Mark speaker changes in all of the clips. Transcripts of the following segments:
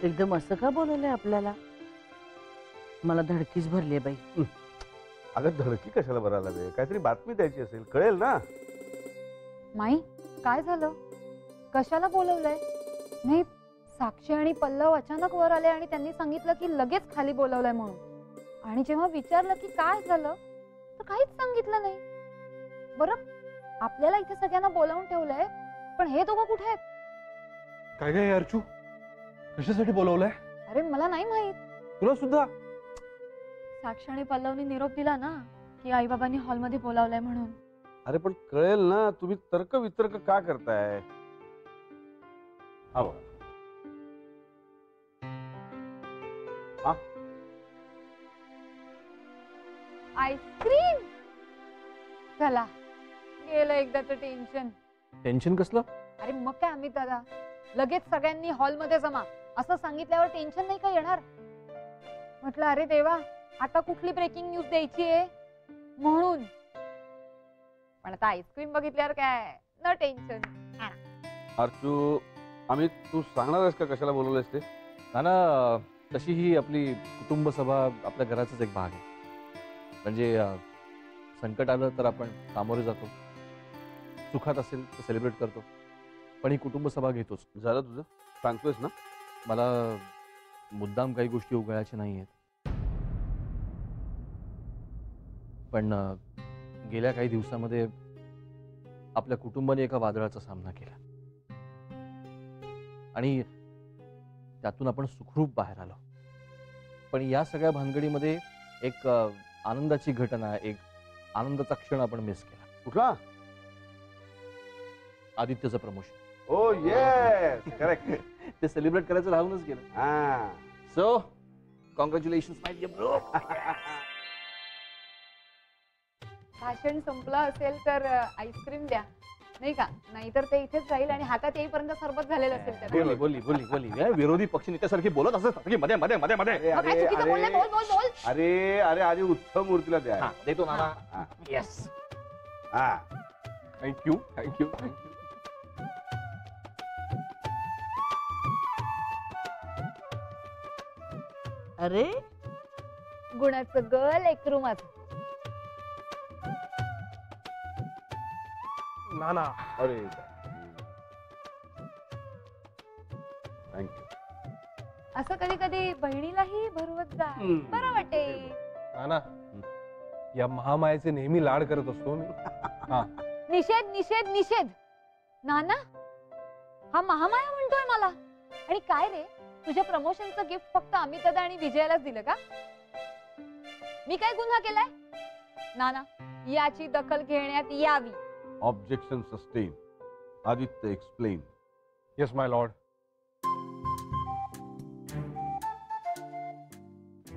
Speaker 1: एकदम असं का बोलवलंय आपल्याला? मला धडकीच भरली बाई.
Speaker 2: अगं धडकी कशाला भरायला वे? काहीतरी बातमी द्यायची असेल, कळेल ना.
Speaker 3: माई काय झालं? कशाला बोलवलंय? नाही, साक्षी आणि पल्लव अचानक वर आले आणि त्यांनी सांगितलं की लगेच खाली बोलवलंय म्हणून. आणि जेव्हा विचारलं की काय झालं तर काहीच सांगितलं नाही. बरं, आपल्याला इथे सगळ्यांना बोलावून ठेवलंय, पण हे दोघं कुठे आहेत?
Speaker 4: काय काय अर्चू, कशासाठी बोलवलंय?
Speaker 3: अरे मला नाही माहित.
Speaker 4: तुला सुद्धा?
Speaker 3: साक्षी आणि पल्लवनी निरोप दिला ना की आई बाबांनी हॉलमध्ये बोलावलंय म्हणून.
Speaker 2: अरे पण कळेल ना, तुम्ही तर्क वितर्क का करताय? आव
Speaker 3: आईस्क्रीम. चला, गेलं एकदाचं टेन्शन.
Speaker 4: टेन्शन कसलं?
Speaker 3: अरे मग काय अमित दादा, लगेच सगळ्यांनी हॉलमध्ये जमा असं सांगितल्यावर टेन्शन नाही का येणार? म्हटलं अरे देवा, आता कुठली ब्रेकिंग न्यूज द्यायची आहे म्हणून. पण आता आईस्क्रीम बघितल्यावर काय न टेन्शन.
Speaker 2: अर्चू, अमित तू सांगणार आहेस का कशाला बोलवलंयस ते?
Speaker 4: ना तशी ही आपली कुटुंब सभा आपल्या घराचाच एक भाग आहे. म्हणजे संकट आलं तर आपण सामोरे जातो, सुखात असेल तर सेलिब्रेट करतो, पण ही कुटुंब सभा घेतोच.
Speaker 2: झालं तुझं? सांगतोयस ना?
Speaker 4: मला मुद्दाम काही गोष्टी उघडायच्या नाही आहेत, पण गेल्या काही दिवसामध्ये आपल्या कुटुंबाने एका वादळाचा सामना केला आणि त्यातून आपण सुखरूप बाहेर आलो. पण या सगळ्या भानगडीमध्ये एक आनंदाची घटना, एक आनंदाचा क्षण आपण मिस केला.
Speaker 2: कुठला?
Speaker 4: आदित्यचं प्रमोशन.
Speaker 2: Oh yes, correct.
Speaker 4: ते सेलिब्रेट करायचं राहूनच गेलं.
Speaker 2: हा,
Speaker 4: so congratulations my dear bro.
Speaker 3: भाषण संपलं असेल तर आईस्क्रीम द्या, नाही का? नाहीतर ते इथेच राहील आणि हातात येईपर्यंत सरबत झालेलं असेल त्याला.
Speaker 4: बोली बोली बोली बोली विरोधी पक्ष नेत्यासारखी बोलत असत मध्ये मध्ये मध्ये मध्ये.
Speaker 3: मग काय चुकीचं बोलले? बोल बोल बोल.
Speaker 2: अरे अरे आधी उत्सव मूर्तीला द्या.
Speaker 4: हा, देतो नाना.
Speaker 2: हा.
Speaker 4: येस,
Speaker 2: हा.
Speaker 4: Thank you thank you thank you.
Speaker 1: अरे
Speaker 3: गुणाचं गल एकरू माझं.
Speaker 4: नाना.
Speaker 2: अरे थँक्यू.
Speaker 3: असं कधी कधी बहिणीलाही भरवत जा, बरं वाटेल.
Speaker 4: नाना, या महामायेचे नेहमी लाड करत असतो मी. हा,
Speaker 3: निषेध निषेध निषेध. नाना, हा महामाया म्हणतोय मला. आणि काय रे, तुझ्या प्रमोशनचं गिफ्ट फक्त अमित दादा आणि विजयालाच दिलं का? मी काय गुन्हा केलाय? नाना, याची दखल घेण्यात यावी.
Speaker 2: Objection sustain. Aditya explain.
Speaker 4: Yes my lord.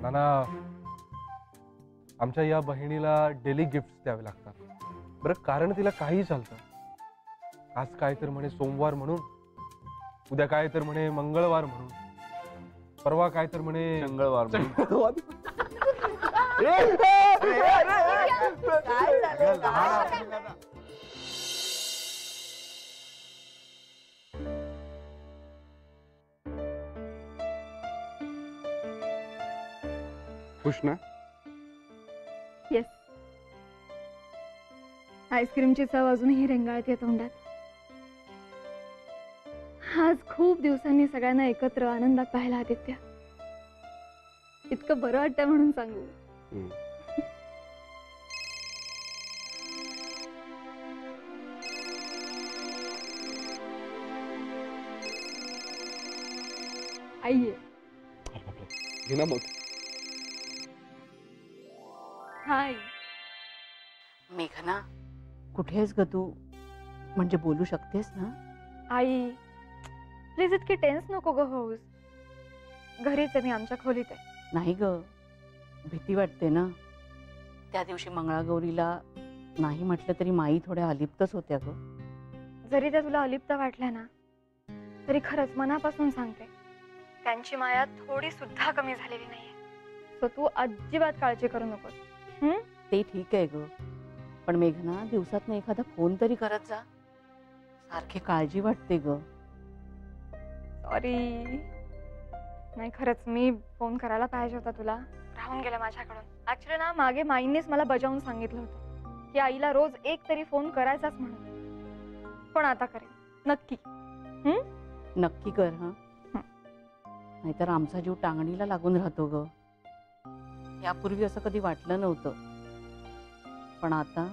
Speaker 4: Nana, आमच्या या बहिणीला डेली गिफ्ट द्यावे लागतात. बरं, कारण तिला काही चालतं. आज काय तर म्हणे सोमवार म्हणून, उद्या काय तर म्हणे मंगळवार म्हणून, परवा काय तर म्हणे
Speaker 2: मंगळवार. खुश ना?
Speaker 3: येस. आईस्क्रीमची चव अजूनही रेंगाळते तोंडात. आज खूप दिवसांनी सगळ्यांना एकत्र आनंदात पाहिला आदित्य. इतकं बरं वाटतं म्हणून सांगू. आई ये.
Speaker 4: घे ना मग.
Speaker 3: हाय
Speaker 1: मेघना, कुठेस ग तू? म्हणजे बोलू शकतेस ना?
Speaker 3: आई, प्लीज इतकी टेन्स नको ग होऊस. घरीच आहे मी, आमच्या खोलीत आहे.
Speaker 1: नाही ग, भीती वाटते ना. त्या दिवशी मंगळागौरीला नाही म्हटलं तरी माई थोड्या अलिप्तच होत्या ग.
Speaker 3: जरी त्या तुला अलिप्त वाटल्या ना, तरी खरंच मनापासून सांगते, त्यांची माया थोडी सुद्धा कमी झालेली नाहीये. सो तू अजिबात काळजी करू नकोस.
Speaker 1: ते ठीक आहे ग, पण मेघना दिवसातनं एखादा फोन तरी करत जा. सारखी काळजी वाटते ग.
Speaker 3: सॉरी. नाही खरंच मी फोन करायला पाहिजे होता तुला, राहून गेला माझ्याकडून. ऍक्च्युली ना मागे माईनेच मला बजावून सांगितलं होतं की आईला रोज एक तरी फोन करायचाच म्हणून. पण आता करेन नक्की.
Speaker 1: नक्की कर हा. नाहीतर आमचा जीव टांगणीला लागून राहतो ग. यापूर्वी असं कधी वाटलं नव्हतं, पण आता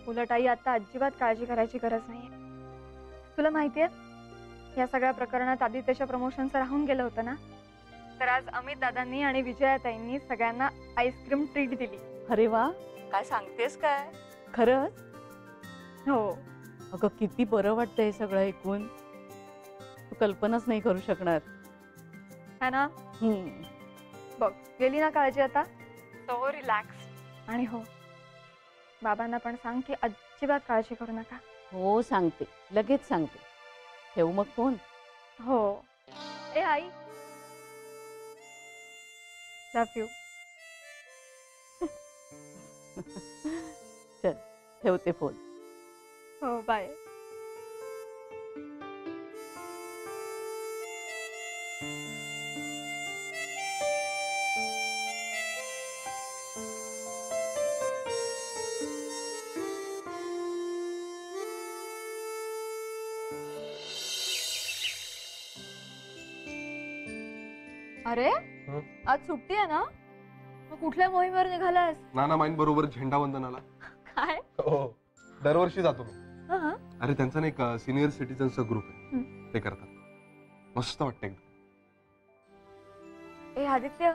Speaker 3: उलट आई आता अजिबात काळजी करायची गरज नाहीये. तुला माहितीये या सगळ्या प्रकरणात आदित्यच्या प्रमोशनचं राहून गेलं होतं ना, तर आज अमित दादांनी आणि विजयाताईंनी सगळ्यांना आईस्क्रीम ट्रीट दिली.
Speaker 1: अरे वा, काय सांगतेस काय? खरंच?
Speaker 3: हो.
Speaker 1: अगं किती बरं वाटतं हे सगळं ऐकून. तू कल्पनाच नाही करू शकणार.
Speaker 3: है ना? बघ गेली ना काळजी आता. So relax. आणि हो, बाबांना पण सांग की अजिबात काळजी करू नका.
Speaker 1: हो सांगते, लगेच सांगते. ठेवू मग फोन?
Speaker 3: हो. ए आई, लव्ह यू.
Speaker 1: चल ठेवते फोन.
Speaker 3: हो बाय. अरे आज सुट्टी आहे ना, मग कुठल्या मोहिमेवर निघालास?
Speaker 5: नाना माईन बरोबर झेंडावंदनाला.
Speaker 3: काय?
Speaker 5: हो, दरवर्षी जातो मी.
Speaker 3: हा.
Speaker 5: अरे त्यांचा नाही का सिनियर सिटीजनचा ग्रुप आहे, ते करतात. मस्त वाटतं एकदम.
Speaker 3: ए आदित्य,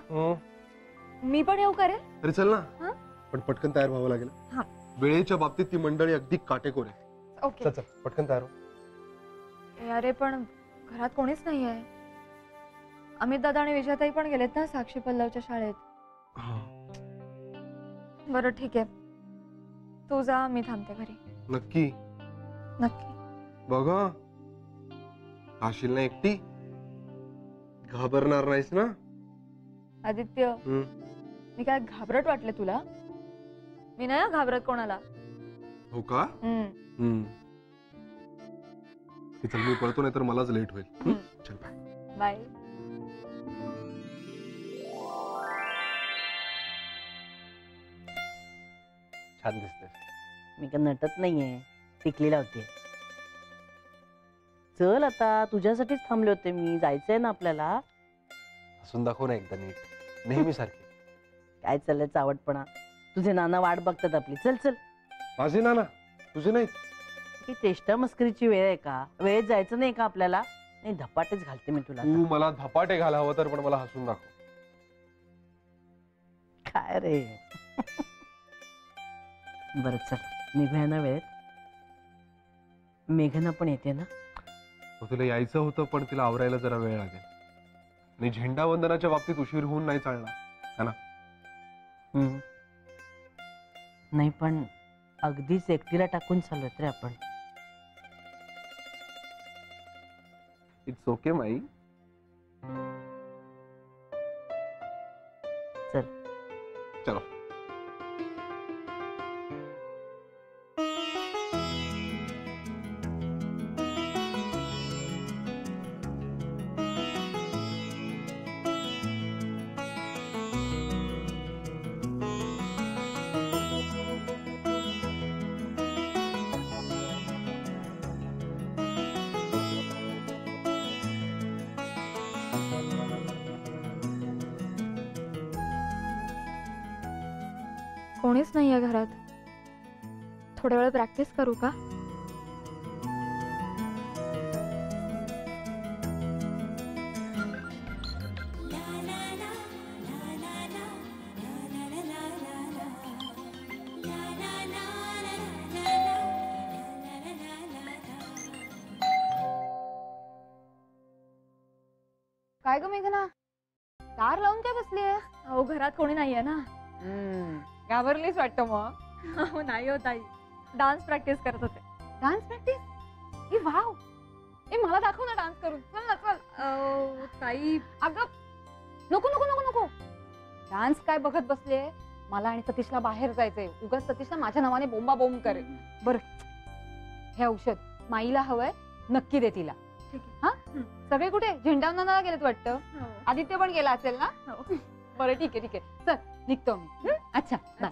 Speaker 3: मी पण येऊ का रे?
Speaker 5: अरे चल
Speaker 3: हा?
Speaker 5: ना, पण पटकन तयार व्हावं लागेल.
Speaker 3: हा.
Speaker 5: वेळेच्या बाबतीत ती मंडळी अगदी काटेकोर आहे.
Speaker 3: ओके.
Speaker 5: चल चल पटकन तयार हो.
Speaker 3: ए अरे पण घरात कोणीच नाहीये. अमित दादा आणि विजयाताई पण गेलेत ना साक्षी पल्लवच्या शाळेत. बरं ठीक आहे, तू जा, मी थांबते घरी.
Speaker 5: नक्की?
Speaker 3: नक्की.
Speaker 5: बघा आशील ना एकटी, घाबरणार नाहीस ना?
Speaker 3: आदित्य, मी काय घाबरट वाटले तुला? मी नाही घाबरत कोणाला.
Speaker 5: हो का? चल मी पळतो, नाही तर मलाच लेट होईल. चल
Speaker 3: बाय.
Speaker 4: छान दिसते.
Speaker 1: मी का नटत नाहीये, टिकली लावते. चल आता, तुझ्यासाठीच थांबले होते मी. जायचंय ना आपल्याला.
Speaker 4: हसून दाखव ना एकदा नीट, नेहमी सारखी.
Speaker 1: काय चाललंय चावटपणा? तुझे नाना वाट बघतात आपली. चल चल.
Speaker 5: माझे नाना तुझे नाही.
Speaker 1: ही चेष्टा मस्करीची वेळ आहे का? वेळेत जायचं नाही का आपल्याला? नाही धपाटेच घालते मी तुला.
Speaker 5: तू मला धपाटे घाला हवं तर, पण मला हसून दाखव.
Speaker 1: काय रे? बरं चल, निघूया ना वेळेत. मेघना पण येते ना?
Speaker 5: हो, तिला यायचं होतं, पण तिला आवरायला जरा वेळ लागेल. आणि झेंडावंदनाच्या बाबतीत उशीर होऊन नाही चालणार, है ना?
Speaker 1: नाही पण अगदीच एकटीला टाकून चाललोय रे आपण.
Speaker 5: It's okay my.
Speaker 1: चल.
Speaker 5: चलो.
Speaker 3: कोणीच नाहीये घरात. थोड्या वेळ प्रॅक्टिस करू का? काय ग मेघना, दार लावून काय बसलीये? अहो घरात कोणी नाहीये ना. घाबरलीच वाटतं मग. नाही होत आई, डान्स प्रॅक्टिस करत होते. Dance practice? ए वाव, ए मला दाखव ना डान्स करून. चल ना चल. ताई अगं नको नको नको नको. डान्स काय बघत बसले? मला आणि सतीशला बाहेर जायचंय. उगाच सतीशला माझ्या नावाने बोंबा बोंब करेल. बरं, हे औषध माईला हवंय, नक्की दे तिला.
Speaker 6: ठीक आहे.
Speaker 3: हा सगळे कुठे झेंडावनाला गेलेत वाटतं.
Speaker 6: हो.
Speaker 3: आदित्य पण गेला असेल ना.
Speaker 6: हो.
Speaker 3: बरं ठीक आहे चल निघतो मी. अच्छा बाय.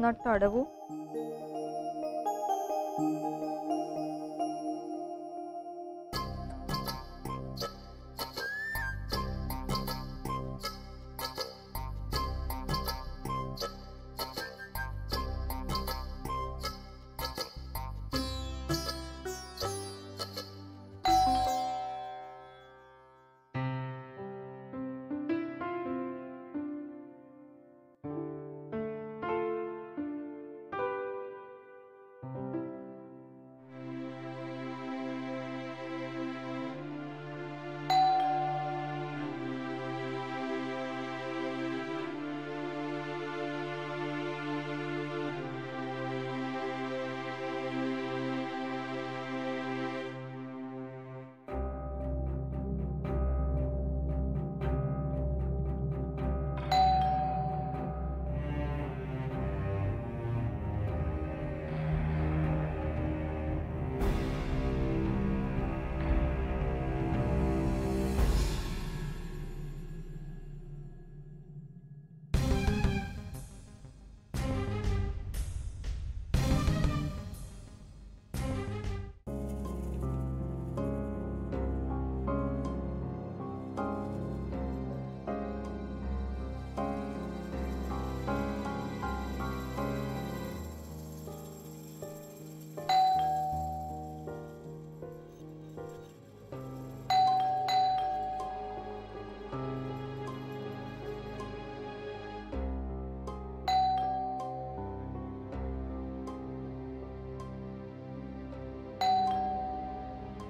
Speaker 3: नट अडवू.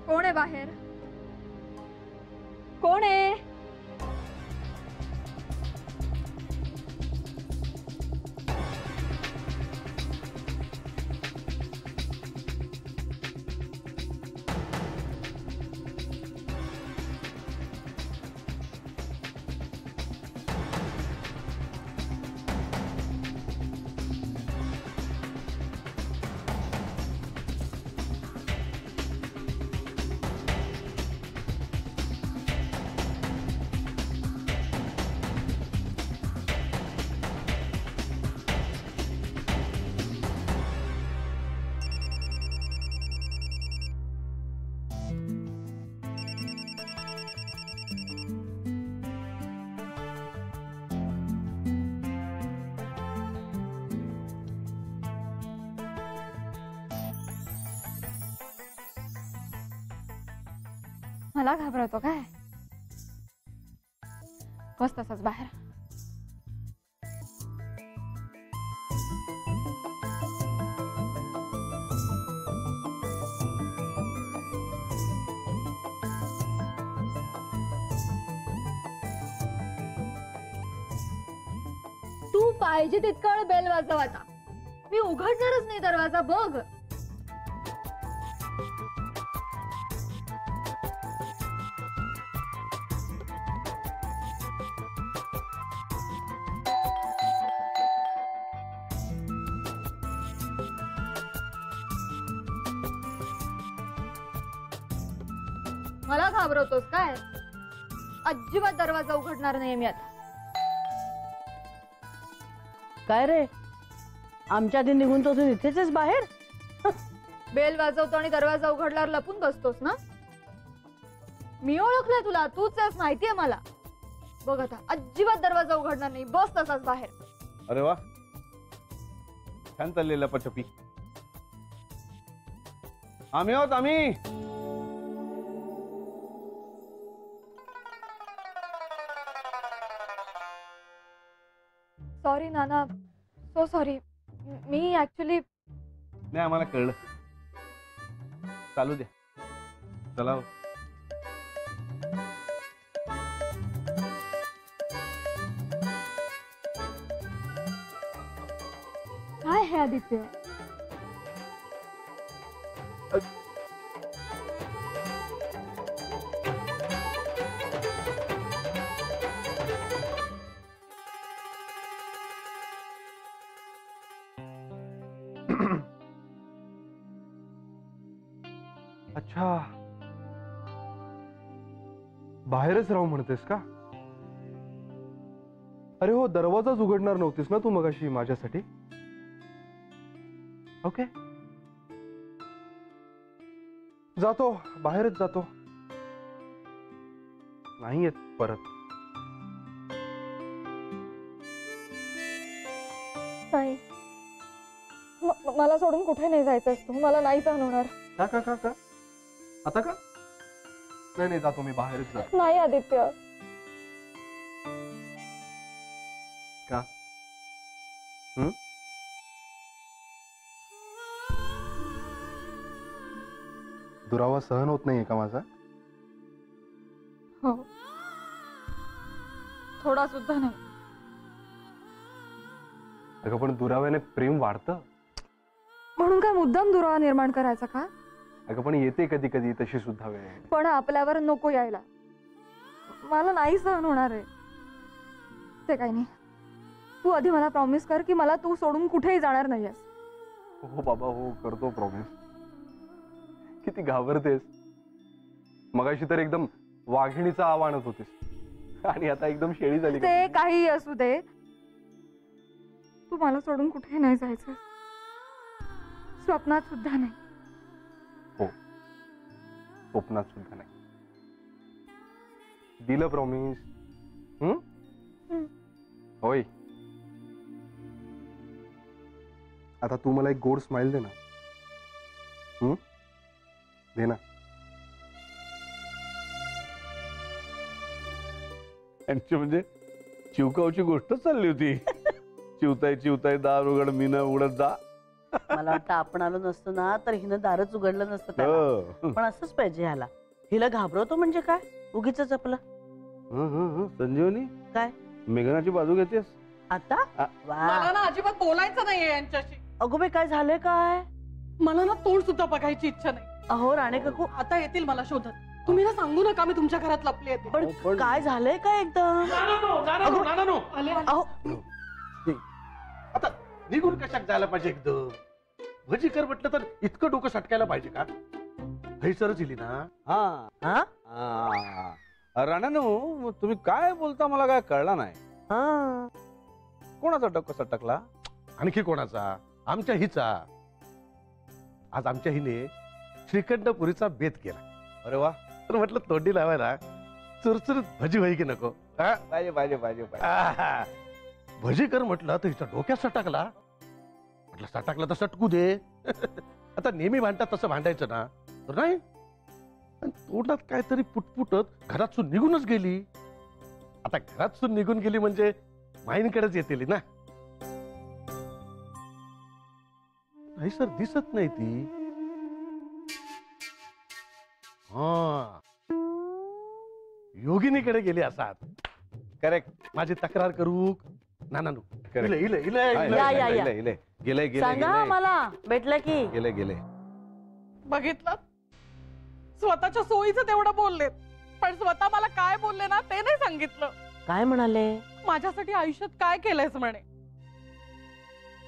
Speaker 6: कोण आहे बाहेर? कोण आहे?
Speaker 3: मला घाबरवतो काय? बस तसंच बाहेर.
Speaker 6: तू पाहिजे तितका वेळ बेल वाजव आता. मी उघडणारच नाही दरवाजा बघ.
Speaker 3: मला घाबरवतोस काय? अजिबात दरवाजा उघडणार नाही मी आता.
Speaker 1: काय रे, आमच्या आधी निघून तो तू इथेच बाहेर?
Speaker 3: बेल वाजवतो आणि दरवाजा उघडल्यावर लपून बसतोस ना? मी ओळखलंय तुला, तूच आहेस माहितीये मला. बघ आता अजिबात दरवाजा उघडणार नाही, बस तसाच बाहेर.
Speaker 2: अरे वा, छान चाललेलं लपाछपी. आम्ही आहोत आम्ही.
Speaker 3: सॉरी नाना, सो सॉरी. मी ऍक्च्युली
Speaker 2: नाही, आम्हाला कळलं. चालू द्या, चला हो.
Speaker 3: काय हे आदित्य?
Speaker 5: अच्छा, बाहेरच राहू म्हणतेस का? अरे हो, दरवाजाच उघडणार नव्हतीस ना तू मगाशी माझ्यासाठी? ओके, जातो, बाहेरच जातो, नाही येत परत.
Speaker 3: नाही, मला सोडून कुठे नाही जायचंस तू. मला नाही सहन होणार.
Speaker 5: का का का का आता का? नाही नाही, जातो मी, बाहेरच जातो.
Speaker 3: नाही आदित्य.
Speaker 5: का? दुरावा सहन होत नाहीये का माझा?
Speaker 3: हो, थोडा सुद्धा नाही.
Speaker 5: अगं पण दुराव्याने प्रेम वाढतं.
Speaker 3: म्हणून काय मुद्दाम दुरावा निर्माण करायचा का?
Speaker 5: अगं पण येते कधी कधी तशी सुद्धा वेळ.
Speaker 3: पण आपल्यावर नको यायला. मला नाही सहन होणार आहे ते. काही नाही, तू आधी मला प्रॉमिस कर की मला तू सोडून कुठेही जाणार नाहीयेस.
Speaker 5: हो बाबा, हो, करतो प्रॉमिस. किती घाबरतेस. मगाशी तर एकदम वाघिणीचा आव आणत होतीस आणि आता एकदम शेळी झाली.
Speaker 3: ते काही असू दे, तू मला सोडून कुठे नाही जायचं. स्वप्नात सुद्धा नाही.
Speaker 5: हो, स्वप्नात सुद्धा नाही. दिलं प्रॉमिस. होय. आता तू मला एक गोड स्माइल दे ना. दे ना.
Speaker 2: यांची म्हणजे चिवकावची गोष्टच चालली होती. चिवताय दार उघड, मी न उघडत जा.
Speaker 1: मला वाटतं आपण आलो नसतो ना तर हिनं दारच उघडलं नसतं त्याला.
Speaker 2: हो.
Speaker 1: पण असंच पाहिजे ह्याला. हिला घाबरवतो म्हणजे काय, उगीच आपलं.
Speaker 2: संजीवनी,
Speaker 1: काय?
Speaker 2: मेघनाची बाजू घेतेस
Speaker 1: आता? वा.
Speaker 7: मला ना अजिबात बोलायचं नाहीये यांच्याशी.
Speaker 1: अगो बाई, काय झालंय काय?
Speaker 7: मला ना तोंड सुद्धा बघायची इच्छा नाही.
Speaker 1: अहो राणे काकू,
Speaker 7: आता येतील मला शोधत. तुम्ही ना सांगू नका मी तुमच्या घरात लपली येते.
Speaker 1: पण काय झालंय काय एकदम?
Speaker 7: आले.
Speaker 1: अहो
Speaker 8: आता निघून कशात जायला पाहिजे एकदम? भजी कर म्हटलं तर इतकं डोकं सटकायला पाहिजे का? हैसरच इली ना.
Speaker 2: हा राणानो, तुम्ही काय बोलता मला काय कळलं नाही.
Speaker 1: हा,
Speaker 2: कोणाचा डोकं सटकला?
Speaker 8: आणखी कोणाचा? आमच्या हिचा. आज आमच्या हिने श्रीखंडपुरीचा बेत केला.
Speaker 2: अरे वा,
Speaker 8: तर म्हटलं तोंडी लावायला चुरचुरीत भजी व्हाई की नको?
Speaker 2: पाहिजे.
Speaker 8: भजी कर म्हटलं तर हिचा डोक्यात सटकला. म्हटलं सटकला तर सटकू दे. आता नेहमी भांडतात तसं भांडायचं ना, तर नाही. आणि तोंडात काहीतरी पुटपुटत घरातून निघूनच गेली. आता घरातून निघून गेली म्हणजे माईंकडेच येतील ना. नाही सर, दिसत नाही ती. हा, योगिनीकडे गेली असात.
Speaker 2: करेक्ट.
Speaker 8: माझी तक्रार करू ना?
Speaker 2: गेले
Speaker 1: सांगा मला, भेटलं की?
Speaker 2: गेले.
Speaker 7: बघितलं, स्वतःच्या सोयीचं तेवढं बोललेत, पण स्वतः मला काय बोलले ना ते नाही सांगितलं.
Speaker 1: काय म्हणाले?
Speaker 7: माझ्यासाठी आयुष्यात काय केलंयस म्हणे.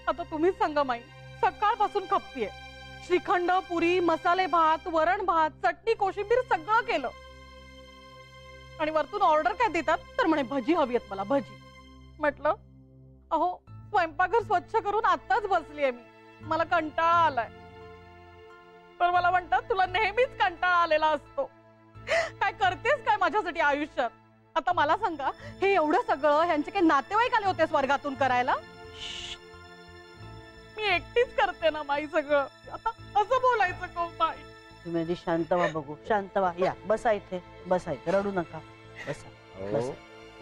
Speaker 7: आता तुम्हीच सांगा माई, सकाळपासून खपतीये. श्रीखंड, पुरी, मसाले भात, वरण भात, चटणी, कोशिंबीर सगळं केलं. आणि वरतून ऑर्डर काय देतात तर म्हणे भजी हवी आहेत मला, भजी. म्हटलं अहो, स्वयंपाकघर स्वच्छ करून आताच बसलीये मी, मला कंटाळा आलाय. तर मला म्हणतात तुला नेहमीच कंटाळा आलेला असतो. काय करतेस काय माझ्यासाठी आयुष्यात? आता मला सांगा, हे एवढं सगळं ह्यांचे काही नातेवाईक आले होते स्वर्गातून करायला? मी एकटीच करते ना माई सगळं. आता असं बोलायचं कोण माई?
Speaker 1: तुम्ही आधी शांत व्हा बघू, शांत व्हा. या बसा इथे, बसा इथे, रडू नका, बसा.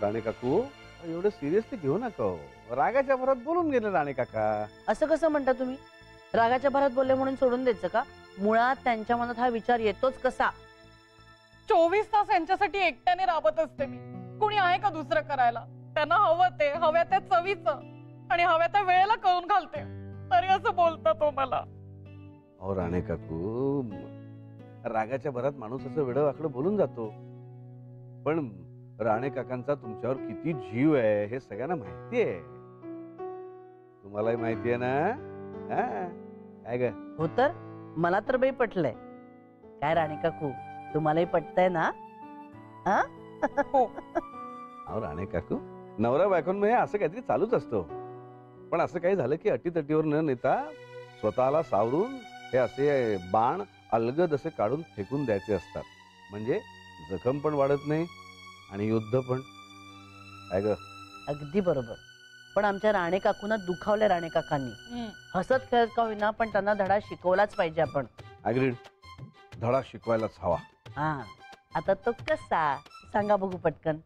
Speaker 2: राणे काकू, एवढं सिरियसली घेऊ नका हो. रागाच्या भरात बोलून गेले राणे काका.
Speaker 1: असं कसं म्हणता तुम्ही? रागाच्या भरात बोलले म्हणून सोडून द्यायचं का? मुळात त्यांच्या मनात हा विचार येतोच कसा?
Speaker 7: 24 तास यांच्यासाठी एकट्याने राबत असते मी. कुणी आहे का दुसरं करायला? त्यांना हवं ते, हव्या त्या चवीचं आणि हव्या त्या वेळेला करून घालते. तरी असं बोलता तो मला.
Speaker 2: अहो राणे काकू, रागाच्या भरात माणूस असं वेडवाकडं बोलून जातो. पण राणे काकांचा तुमच्यावर किती जीव आहे हे सगळ्यांना माहिती आहे. तुम्हालाही माहिती आहे ना? काय ग?
Speaker 1: हो तर मला तर बाई पटलंय.
Speaker 9: काय राणे काकू तुम्हालाही पटतंय ना?
Speaker 7: हो.
Speaker 2: अहो राणे काकू, नवरा बायकोंमध्ये असं काहीतरी चालूच असतो. पण असं काही झालं की अटीतटीवर न नेता स्वतःला सावरून हे असे बाण अलगद असे काढून फेकून द्यायचे असतात. म्हणजे जखम पण वाढत नाही आणि युद्ध पण. काय ग?
Speaker 9: अगदी बरोबर. पण आमच्या राणे काकूंना दुखावले राणे काकांनी.
Speaker 7: हम्म.
Speaker 9: हसत खेळत का होईना पण त्यांना धडा शिकवलाच पाहिजे आपण.
Speaker 2: अग्रीड. धडा शिकवायलाच हवा.
Speaker 9: हा, आता तो कसा सांगा बघू पटकन.